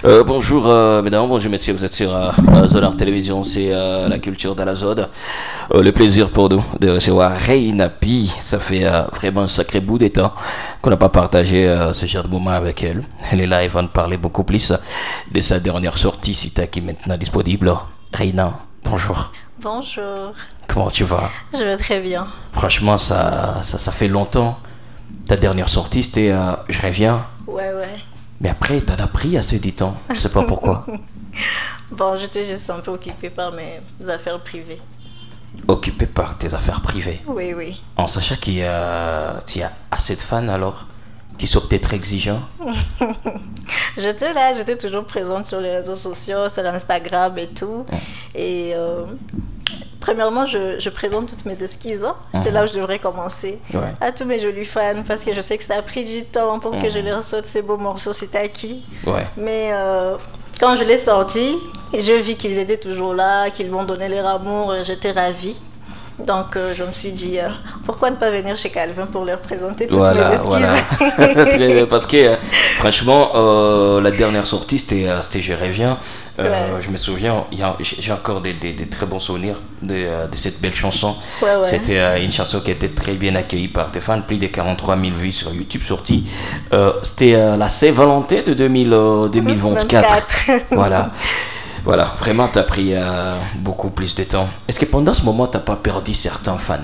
Bonjour mesdames, bonjour messieurs, vous êtes sur Zolar Télévision, c'est la culture de la zone. Le plaisir pour nous de recevoir Reina P. Ça fait vraiment un sacré bout de temps qu'on n'a pas partagé ce genre de moment avec elle. Elle est là et va nous parler beaucoup plus de sa dernière sortie, Sita, qui est maintenant disponible. Reina, bonjour. Bonjour. Comment tu vas? Je vais très bien. Franchement, ça fait longtemps. Ta dernière sortie, c'était Je reviens. Ouais. Mais après, t'en as pris assez du temps. Je sais pas pourquoi. Bon, j'étais juste un peu occupée par mes affaires privées. Occupé par tes affaires privées. Oui. En sachant qu'il y a assez de fans alors, qui sont peut-être exigeants. J'étais toujours présente sur les réseaux sociaux, sur Instagram et tout. Et premièrement, je présente toutes mes esquisses. C'est là où je devrais commencer. Ouais. À tous mes jolis fans, parce que je sais que ça a pris du temps pour que je les reçoive ces beaux morceaux, c'était acquis. Ouais. Mais quand je l'ai sorti, je vis qu'ils étaient toujours là, qu'ils m'ont donné leur amour, j'étais ravie. Donc je me suis dit, pourquoi ne pas venir chez Calvin pour leur présenter toutes mes esquisses. Voilà. Parce que franchement, la dernière sortie, c'était Je reviens. Je me souviens, j'ai encore des très bons souvenirs de cette belle chanson. Ouais. C'était une chanson qui était très bien accueillie par tes fans, plus de 43 000 vues sur YouTube sortie. C'était la Saint-Valentin de 2024. Voilà, vraiment, tu as pris beaucoup plus de temps. Est-ce que pendant ce moment, tu n'as pas perdu certains fans?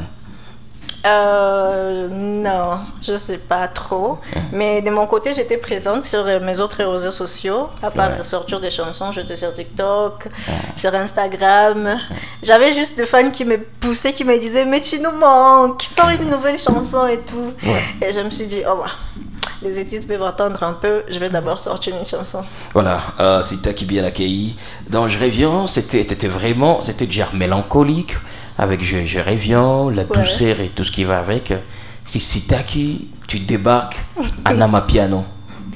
Non, je sais pas trop. Mais de mon côté, j'étais présente sur mes autres réseaux sociaux. À part sortir des chansons, j'étais sur TikTok, sur Instagram. J'avais juste des fans qui me poussaient, qui me disaient « Mais tu nous manques, sors une nouvelle chanson et tout. » Et je me suis dit « Oh bah, les études peuvent attendre un peu, je vais d'abord sortir une chanson. » Voilà, c'est toi qui bien accueilli. Dans Je reviens, c'était déjà mélancolique. Avec Je reviens, la douceur et tout ce qui va avec. Si tu débarques à Amapiano,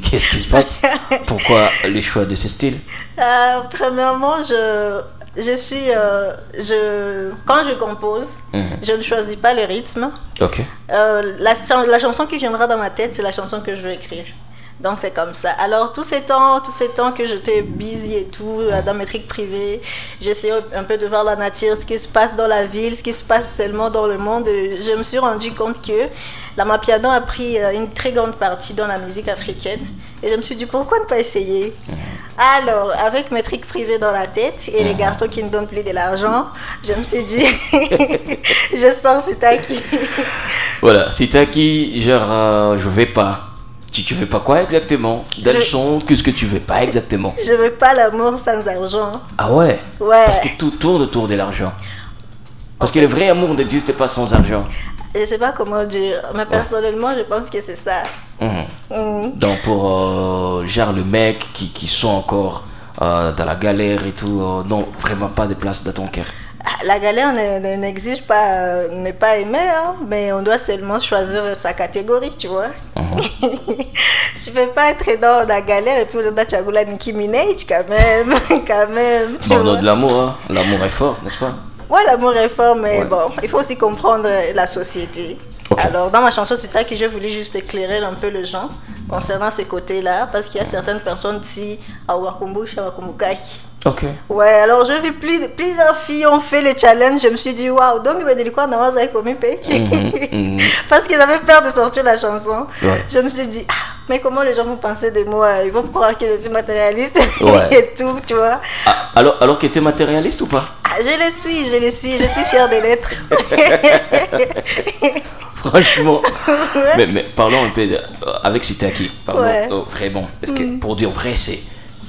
qu'est-ce qui se passe? Pourquoi le choix de ce style? Premièrement, quand je compose, je ne choisis pas le rythme. Ok. La chanson qui viendra dans ma tête, c'est la chanson que je veux écrire. Donc c'est comme ça. Alors tous ces temps que j'étais busy et tout, dans mes trucs privés, j'essayais un peu de voir la nature, ce qui se passe dans la ville, ce qui se passe seulement dans le monde. Je me suis rendu compte que l'Amapiano a pris une très grande partie dans la musique africaine. Et je me suis dit, pourquoi ne pas essayer? Alors, avec mes trucs privés dans la tête et les garçons qui ne donnent plus de l'argent, je me suis dit, je sors Sitaki. Voilà, Sitaki, genre, je vais pas. Tu veux pas quoi exactement? Qu'est-ce que tu veux pas exactement? Je veux pas l'amour sans argent. Ah ouais? Ouais. Parce que tout tourne autour de l'argent. Parce que le vrai amour n'existe pas sans argent. Je sais pas comment dire, mais personnellement, je pense que c'est ça. Donc pour genre le mec qui sont encore dans la galère et tout, non, vraiment pas de place dans ton cœur. La galère n'exige pas, n'est pas aimée, mais on doit seulement choisir sa catégorie, tu vois. Tu peux pas être dans la galère et puis on doit Chagula Nicki Minaj quand même. Bon, on a de l'amour, l'amour est fort, n'est-ce pas? Ouais, l'amour est fort, mais bon, il faut aussi comprendre la société. Okay. Alors, dans ma chanson, c'est ça que je voulais juste éclairer un peu les gens concernant ces côtés-là, parce qu'il y a certaines personnes ici à Wakumbush, à Wakumbukai. Ok. Ouais, alors je vis plusieurs filles ont fait le challenge, je me suis dit waouh, donc il m'a dit quoi, non, ça commis parce que j'avais peur de sortir la chanson. Je me suis dit, mais comment les gens vont penser de moi? Ils vont croire que je suis matérialiste et tout, tu vois. Alors que tu es matérialiste ou pas? Je le suis fière de l'être. Franchement. Mais parlons un peu avec Sitaki. Vraiment. Parce que pour dire vrai, c'est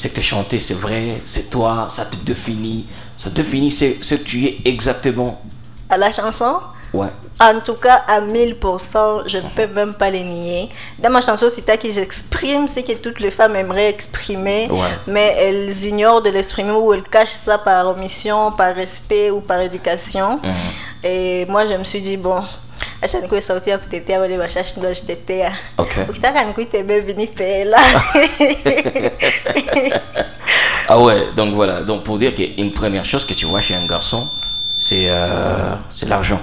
que chanter, c'est vrai, c'est toi, ça te définit. Ça définit ce que tu es exactement. À la chanson? Ouais. En tout cas, à 1000%, je ne peux même pas les nier. Dans ma chanson, c'est qui j'exprime ce que toutes les femmes aimeraient exprimer, mais elles ignorent de l'exprimer ou elles cachent ça par omission, par respect ou par éducation. Et moi, je me suis dit, bon, acha nikuwe sauti ya kutetea wale washashi ndio jitetea. Ukitaka nikuite baby nipe là. Ah ouais, donc voilà. Donc pour dire qu'une première chose que tu vois chez un garçon, c'est l'argent.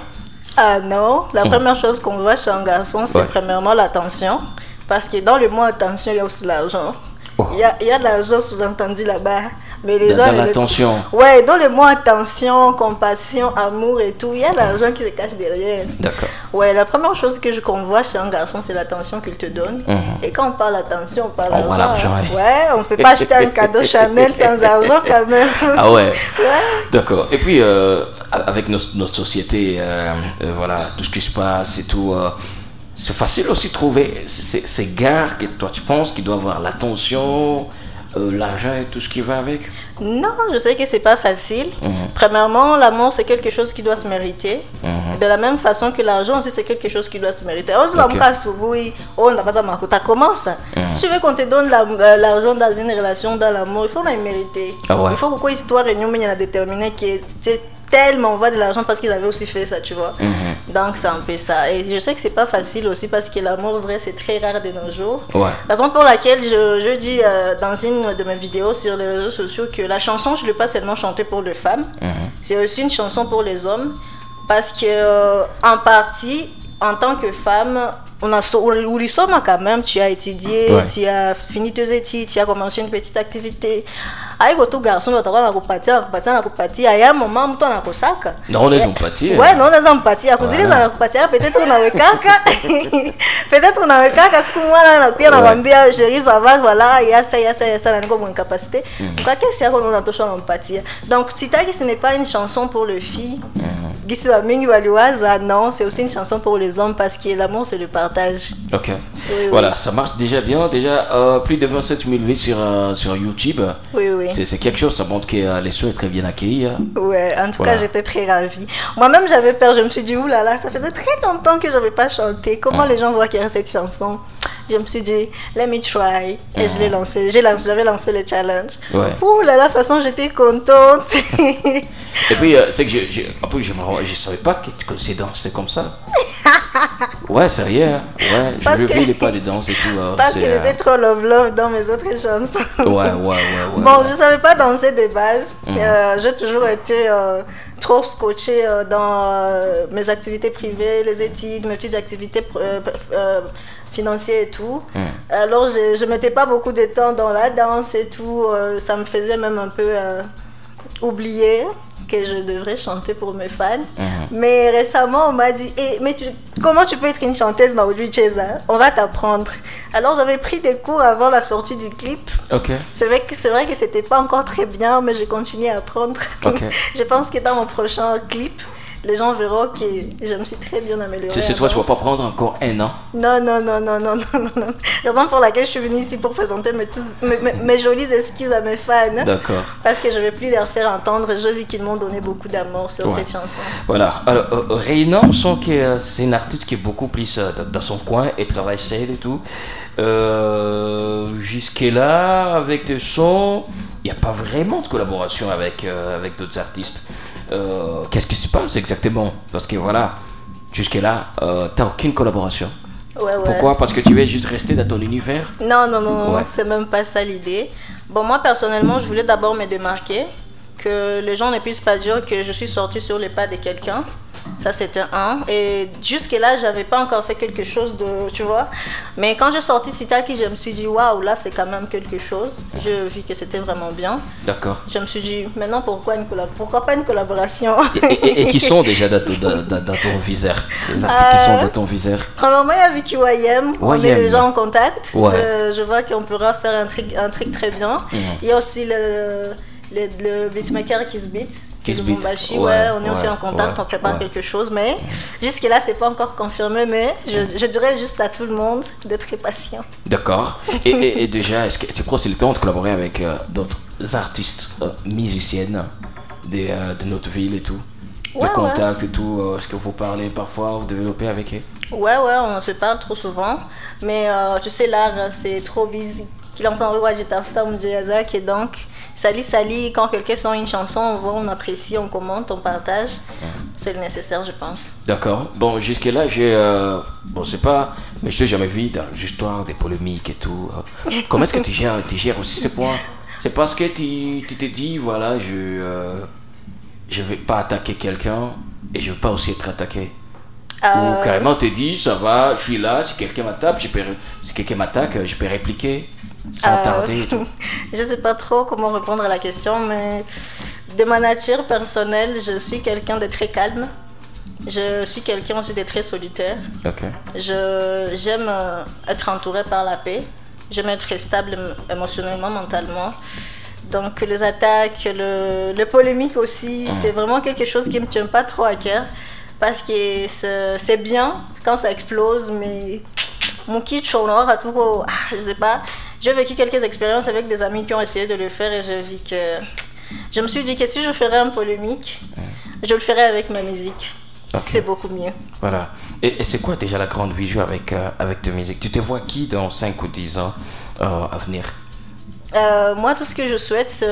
Ah non, la première chose qu'on voit chez un garçon, c'est premièrement l'attention. Parce que dans le mot attention, il y a aussi l'argent. Oh. Il y a de l'argent sous-entendu là-bas. Mais les gens. Dans l'attention. Ouais, dans les mots attention, compassion, amour et tout, il y a l'argent qui se cache derrière. D'accord. Ouais, la première chose qu'on voit chez un garçon, c'est l'attention qu'il te donne. Et quand on parle attention, on parle On voit l'argent, hein. Ouais, on ne peut pas acheter un cadeau Chanel sans argent quand même. Ah ouais. Ouais. D'accord. Et puis, avec notre société, voilà, tout ce qui se passe et tout, c'est facile aussi de trouver ces gars que toi tu penses qui doivent avoir l'attention, l'argent et tout ce qui va avec. Non, je sais que c'est pas facile. Premièrement, l'amour c'est quelque chose qui doit se mériter. De la même façon que l'argent aussi c'est quelque chose qui doit se mériter. Comment ça? Si tu veux qu'on te donne l'argent dans une relation, dans l'amour, il faut la mériter. Ah ouais. Il faut que l'histoire a déterminé que tellement on voit de l'argent parce qu'ils avaient aussi fait ça, tu vois. Donc c'est un peu ça. Et je sais que c'est pas facile aussi parce que l'amour vrai c'est très rare de nos jours. Ouais. Raison pour laquelle je dis dans une de mes vidéos sur les réseaux sociaux que la chanson je ne l'ai pas seulement chantée pour les femmes, c'est aussi une chanson pour les hommes parce que en partie en tant que femme on a quand même, tu as étudié, tu as fini tes études, tu as commencé une petite activité. Avec tout garçon, tu as un moment où tu as un sac. Non, on est empathie. Ouais, non, on est empathie. Peut-être on a un caca. Peut-être on a un caca. Parce que moi, on a chérie, ça va, voilà, il y a ça, on a comme une capacité. Qu'est-ce qu'on a touché en empathie? Donc, si ce n'est pas une chanson pour les filles, non, c'est aussi une chanson pour les hommes parce que l'amour, c'est le partage. Ok. Oui, voilà, ça marche déjà bien. Déjà, plus de 27 000 vues sur YouTube. Oui, oui. C'est quelque chose, ça montre que les soins sont très bien accueillis. Ouais, en tout cas, j'étais très ravie. Moi-même, j'avais peur. Je me suis dit, oulala, ça faisait très longtemps que je n'avais pas chanté. Comment les gens voient qu'il y a cette chanson? Je me suis dit, let me try. Et je l'ai lancé. J'avais lancé le challenge. Ouais. Oulala, de toute façon, j'étais contente. Et puis, c'est que je savais pas que tu connaissais danser comme ça. Ouais, sérieux. Hein? Ouais, je vis les pas de danse et tout. Parce que j'étais trop love dans mes autres chansons. Ouais. Bon, je savais pas danser de base. J'ai toujours été trop scotchée dans mes activités privées, les études, mes petites activités financières et tout. Alors, je mettais pas beaucoup de temps dans la danse et tout. Ça me faisait même un peu oublier que je devrais chanter pour mes fans. Mais récemment, on m'a dit comment tu peux être une chanteuse dans le Chesa? On va t'apprendre. Alors, j'avais pris des cours avant la sortie du clip. Ok. C'est vrai que c'était pas encore très bien, mais j'ai continué à apprendre. Okay. Je pense que dans mon prochain clip, les gens verront que je me suis très bien améliorée. C'est toi, tu vas pas prendre encore un an? Non. Raison pour laquelle je suis venue ici pour présenter mes jolies esquisses à mes fans. D'accord. Parce que je ne vais plus les faire entendre. J'ai vu qu'ils m'ont donné beaucoup d'amour sur cette chanson. Voilà. Alors, Reina, on sent que c'est une artiste qui est beaucoup plus dans son coin et travaille seule et tout. Jusque-là, avec tes sons, il n'y a pas vraiment de collaboration avec d'autres artistes. Qu'est-ce qui se passe exactement? Parce que voilà, jusque-là, t'as aucune collaboration. Ouais. Pourquoi? Parce que tu veux juste rester dans ton univers? Non, c'est même pas ça l'idée. Bon, moi personnellement, je voulais d'abord me démarquer, que les gens ne puissent pas dire que je suis sortie sur les pas de quelqu'un. Ça, c'était un. Et jusque-là, j'avais pas encore fait quelque chose de, tu vois. Mais quand j'ai sorti Sitaki, je me suis dit, waouh, là, c'est quand même quelque chose. J'ai vu que c'était vraiment bien. D'accord. Je me suis dit, maintenant, pourquoi pas une collaboration? Et qui sont déjà dans ton viseur? Les artistes qui sont dans ton viseur? Premièrement, il y a Vicky YM. On est déjà en contact. Ouais. Je vois qu'on pourra faire un truc très bien. Il y a aussi le beatmaker Kiss Beat. Kisbit. On est aussi en contact, on prépare quelque chose, mais jusque-là, c'est pas encore confirmé, mais je dirais juste à tout le monde d'être patient. D'accord. Et déjà, est-ce que tu prends le temps de collaborer avec d'autres artistes, musiciennes de notre ville et tout? De contact et tout, est-ce que vous parlez parfois, vous développez avec eux? Ouais, on se parle trop souvent, mais tu sais, l'art, c'est trop busy. Qu'il entend et donc, sali, quand quelqu'un sent une chanson, on voit, on apprécie, on commente, on partage. C'est le nécessaire, je pense. D'accord. Bon, jusque-là, c'est pas, mais je t'ai jamais vu dans l'histoire des polémiques et tout. Comment est-ce que tu gères aussi ces points? C'est parce que tu te dis, voilà, je vais pas attaquer quelqu'un et je veux pas aussi être attaqué. Ou carrément te dis, ça va, je suis là, si quelqu'un m'attaque, je peux répliquer. sans tarder et tout. Je sais pas trop comment répondre à la question, mais de ma nature personnelle, je suis quelqu'un de très calme. Je suis quelqu'un aussi de très solitaire. Ok. J'aime être entourée par la paix. J'aime être stable émotionnellement, mentalement. Donc les attaques, les polémiques aussi, c'est vraiment quelque chose qui me tient pas trop à cœur. Parce que c'est bien quand ça explose, mais mon kitsch, on aura tout. Je sais pas. J'ai vécu quelques expériences avec des amis qui ont essayé de le faire et je me suis dit que si je ferais une polémique, je le ferais avec ma musique. Okay. C'est beaucoup mieux. Voilà. Et c'est quoi déjà la grande vision avec ta musique? Tu te vois qui dans 5 ou 10 ans à venir? Moi, tout ce que je souhaite, c'est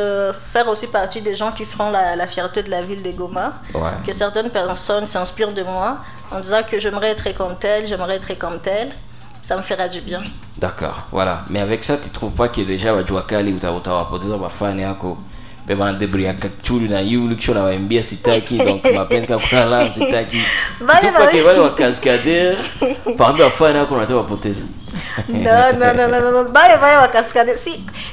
faire aussi partie des gens qui feront la fierté de la ville de Goma. Ouais. Que certaines personnes s'inspirent de moi en disant que j'aimerais être comme telle, j'aimerais être comme telle. Ça me fera du bien. D'accord, voilà. Mais avec ça, tu ne trouves pas qu'il y a déjà Wajuakali ou Tawapote dans ma fan et Beba ndebri akachuli na yulu kisho na waimbia sitaki donc mapenzi kakuna la sitaki tupa kebale wa cascadeur parmi wafanya yako unataka wapoteze. Non, bale wa cascade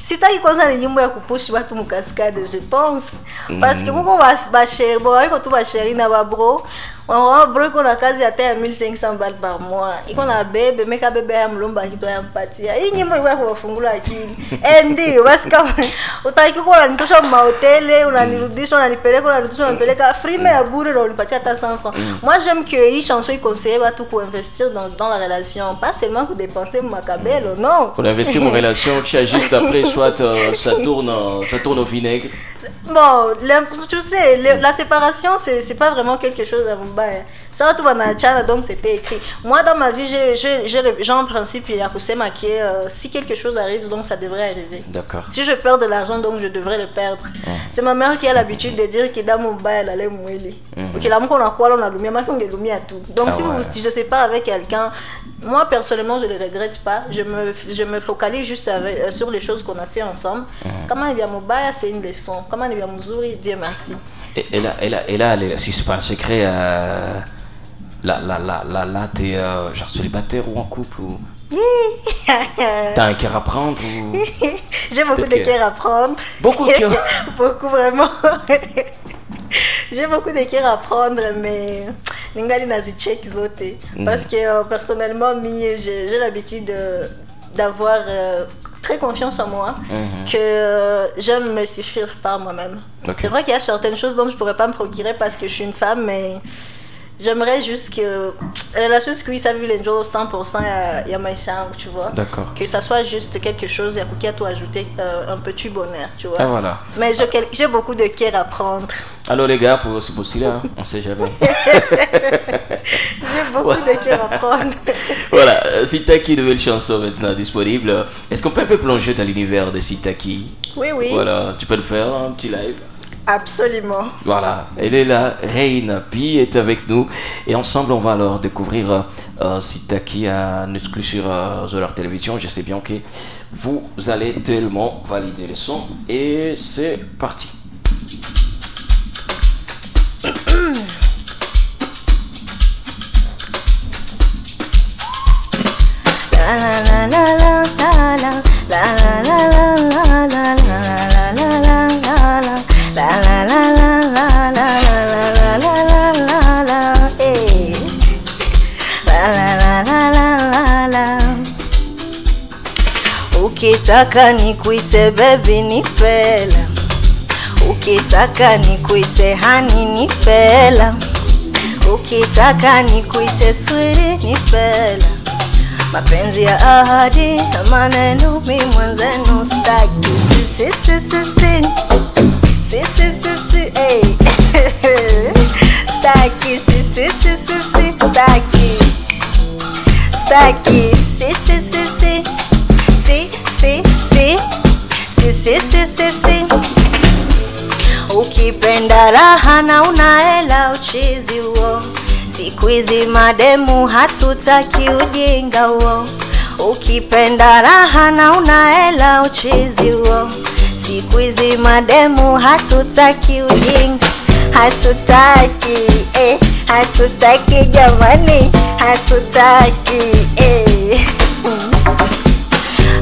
sitaki kwanza ni nyimbo ya kupush watu mu cascade je pense parce que kuko ba chéri bo iko tu ba chéri na ba bro on bro iko na kazi hata 1500 balles par mois iko na bebe meka bebe ya mlomba kitu ya mpatia hii nyimbo iko ya kufungula akili ndio basi kama utaki kuko unanitosha mahoteli unanirudisha unanipeleka frime ya bure na unipatia hata 100 francs. Moi j'aime que hii chanson conseille watu ku investir dans la relation pas seulement pour dépenser macabelle non pour investir en relation qui juste après soit ça tourne au vinaigre. Bon, tu sais, la séparation, c'est pas vraiment quelque chose à mon bail. Ça va tout dans donc c'était écrit. Moi, dans ma vie, j'ai en principe, il y a si quelque chose arrive, donc ça devrait arriver. D'accord. Si je perds de l'argent, donc je devrais le perdre. C'est ma mère qui a l'habitude de dire que dans mon bail, elle allait mouiller. Ok, là, on a quoi, on a l'oumia, on a l'oumia tout. Donc, si je sais pas avec quelqu'un, moi, personnellement, je ne le regrette pas. Je me focalise juste sur les choses qu'on a fait ensemble. Comment il y a mon bail, c'est une leçon. Comment il y a mon zouri, Dieu merci. Et là, si c'est pas un secret, là, t'es genre célibataire ou en couple ou... T'as un cœur à prendre ou... J'ai beaucoup de cœur à prendre. Beaucoup de cœur. Beaucoup vraiment. J'ai beaucoup de cœur à prendre, mais ningali nazicheck zote. Parce que personnellement, j'ai l'habitude d'avoir très confiance en moi, que j'aime me suffire par moi-même. Okay. C'est vrai qu'il y a certaines choses dont je ne pourrais pas me procurer parce que je suis une femme, mais j'aimerais juste que la chose que ça vu les jours 100% il y a ma chambre, tu vois. D'accord. Que ça soit juste quelque chose qui a tout ajouté un petit bonheur, tu vois. Ah, voilà. Mais j'ai beaucoup de cœur à prendre. Alors les gars, pour ce postulat, on sait jamais. J'ai beaucoup de cœur à prendre. Voilà, Sitaki, nouvelle chanson maintenant disponible. Est-ce qu'on peut un peu plonger dans l'univers de Sitaki? Oui. Voilà, tu peux le faire, un petit live? Absolument. Voilà, elle est là, Reina P est avec nous et ensemble on va alors découvrir Sitaki en exclu sur Zolar Télévision. Je sais bien que vous allez tellement valider le son et c'est parti. Ukitaka nikuite baby ni fela, ukitaka nikuite honey ni fela, ukitaka nikuite sweetie ni fela. Mapenzi ya ahadi na maneno mi mwenzenu staki. Staki ukipenda raha na unaela uchizi uo. Siku hizi mademu hatutaki ujinga uo. Ukipenda raha na unaela uchizi uo. Siku hizi mademu hatutaki ujinga. Hatutaki jamani, hatutaki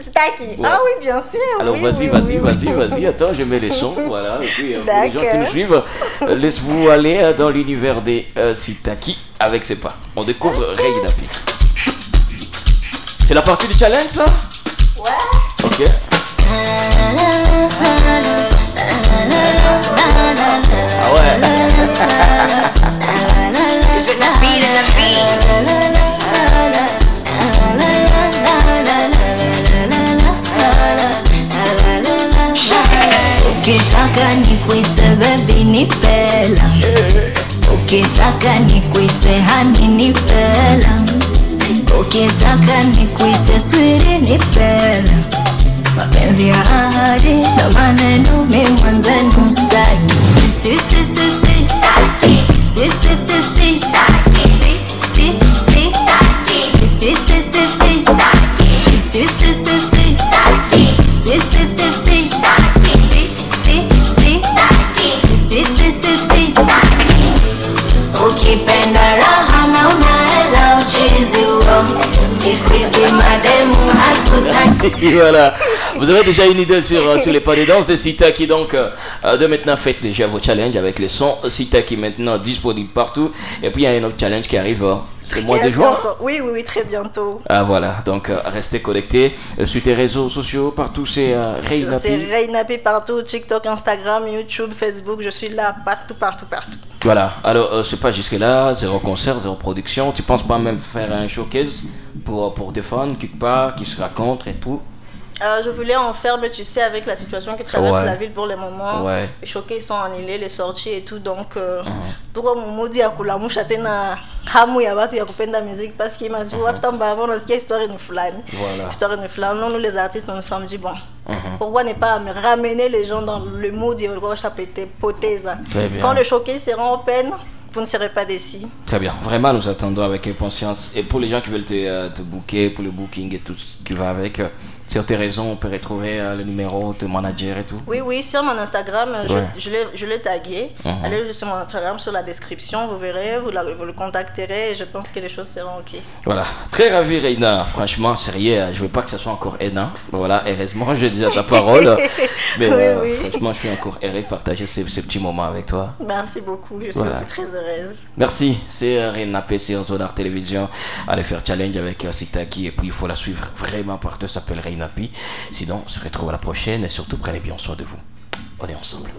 Staki. Ouais. Ah oui, bien sûr. Alors oui, vas-y, oui, vas-y, oui, vas-y, oui. vas-y, attends, je mets les sons, voilà. Et puis pour les gens qui D'accord. nous suivent, laisse-vous aller dans l'univers des Sitaki avec ses pas. On découvre Reina P. C'est la partie du challenge, ça? Ouais. Ok. Ah ouais. Ukitaka nikuite baby ni pela, ukitaka nikuite hani ni pela, ukitaka nikuite swiri ni pela. Mapenzi ya ahadi na maneno mimi mwanzenu staki. Si si si si si staki. Si si si si staki. Si si si staki. Si si si si staki. Si si si si staki. Si si si si staki. Si si si staki. Si si si staki. Ukipenda raha na unaela uchizi uo. Siku hizi mademu hatutaki. Voilà. Vous avez déjà une idée sur les pas de danse de Sitaki. Donc, de maintenant, faites déjà vos challenges avec les sons Sitaki maintenant disponibles partout. Et puis, il y a un autre challenge qui arrive. C'est le mois de juin. Oui, oui, oui, très bientôt. Ah voilà, donc restez connectés sur tes réseaux sociaux, partout c'est Reina C'est P. Reina P partout, TikTok, Instagram, YouTube, Facebook, je suis là partout, partout, partout. Voilà, alors c'est pas jusque là, zéro concert, zéro production. Tu penses pas même faire un showcase pour tes fans quelque part, qui se racontent et tout? Je voulais en faire, mais tu sais, avec la situation qui traverse Ouais. la ville pour le moment, Ouais. les showcases sont annulés, les sorties et tout, donc tout comme mon dit à kulamusha tena hamu ya watu ya kupenda musique parce qu'il m'a dit watu tamba avant nasikia histoire ni fulani. Voilà. Histoire ni fulani. Nous les artistes nous nous sommes dit bon, pourquoi ne pas me ramener les gens dans le mood et le chapeté poteza. Très bien. Quand le showcase sera open, vous ne serez pas déçus. Très bien, vraiment nous attendons avec impatience. Et pour les gens qui veulent te booker, pour le booking et tout ce qui va avec, sur tes réseaux, on peut retrouver le numéro de manager et tout. Oui, oui, sur mon Instagram, Ouais. je l'ai tagué. Allez juste sur mon Instagram, sur la description, vous verrez, vous le contacterez et je pense que les choses seront ok. Voilà, très ravi Reina, franchement sérieux, je veux pas que ce soit encore hainant. Voilà, heureusement j'ai déjà ta parole. Mais Oui, oui. franchement je suis encore heureux de partager ces petits moments avec toi. Merci beaucoup, je suis Voilà. aussi très heureuse. Merci, c'est Reina P sur Sonar Télévision. Allez faire challenge avec Sitaki et puis il faut la suivre vraiment partout, ça s'appelle Reina P. Sinon on se retrouve à la prochaine et surtout prenez bien soin de vous. On est ensemble.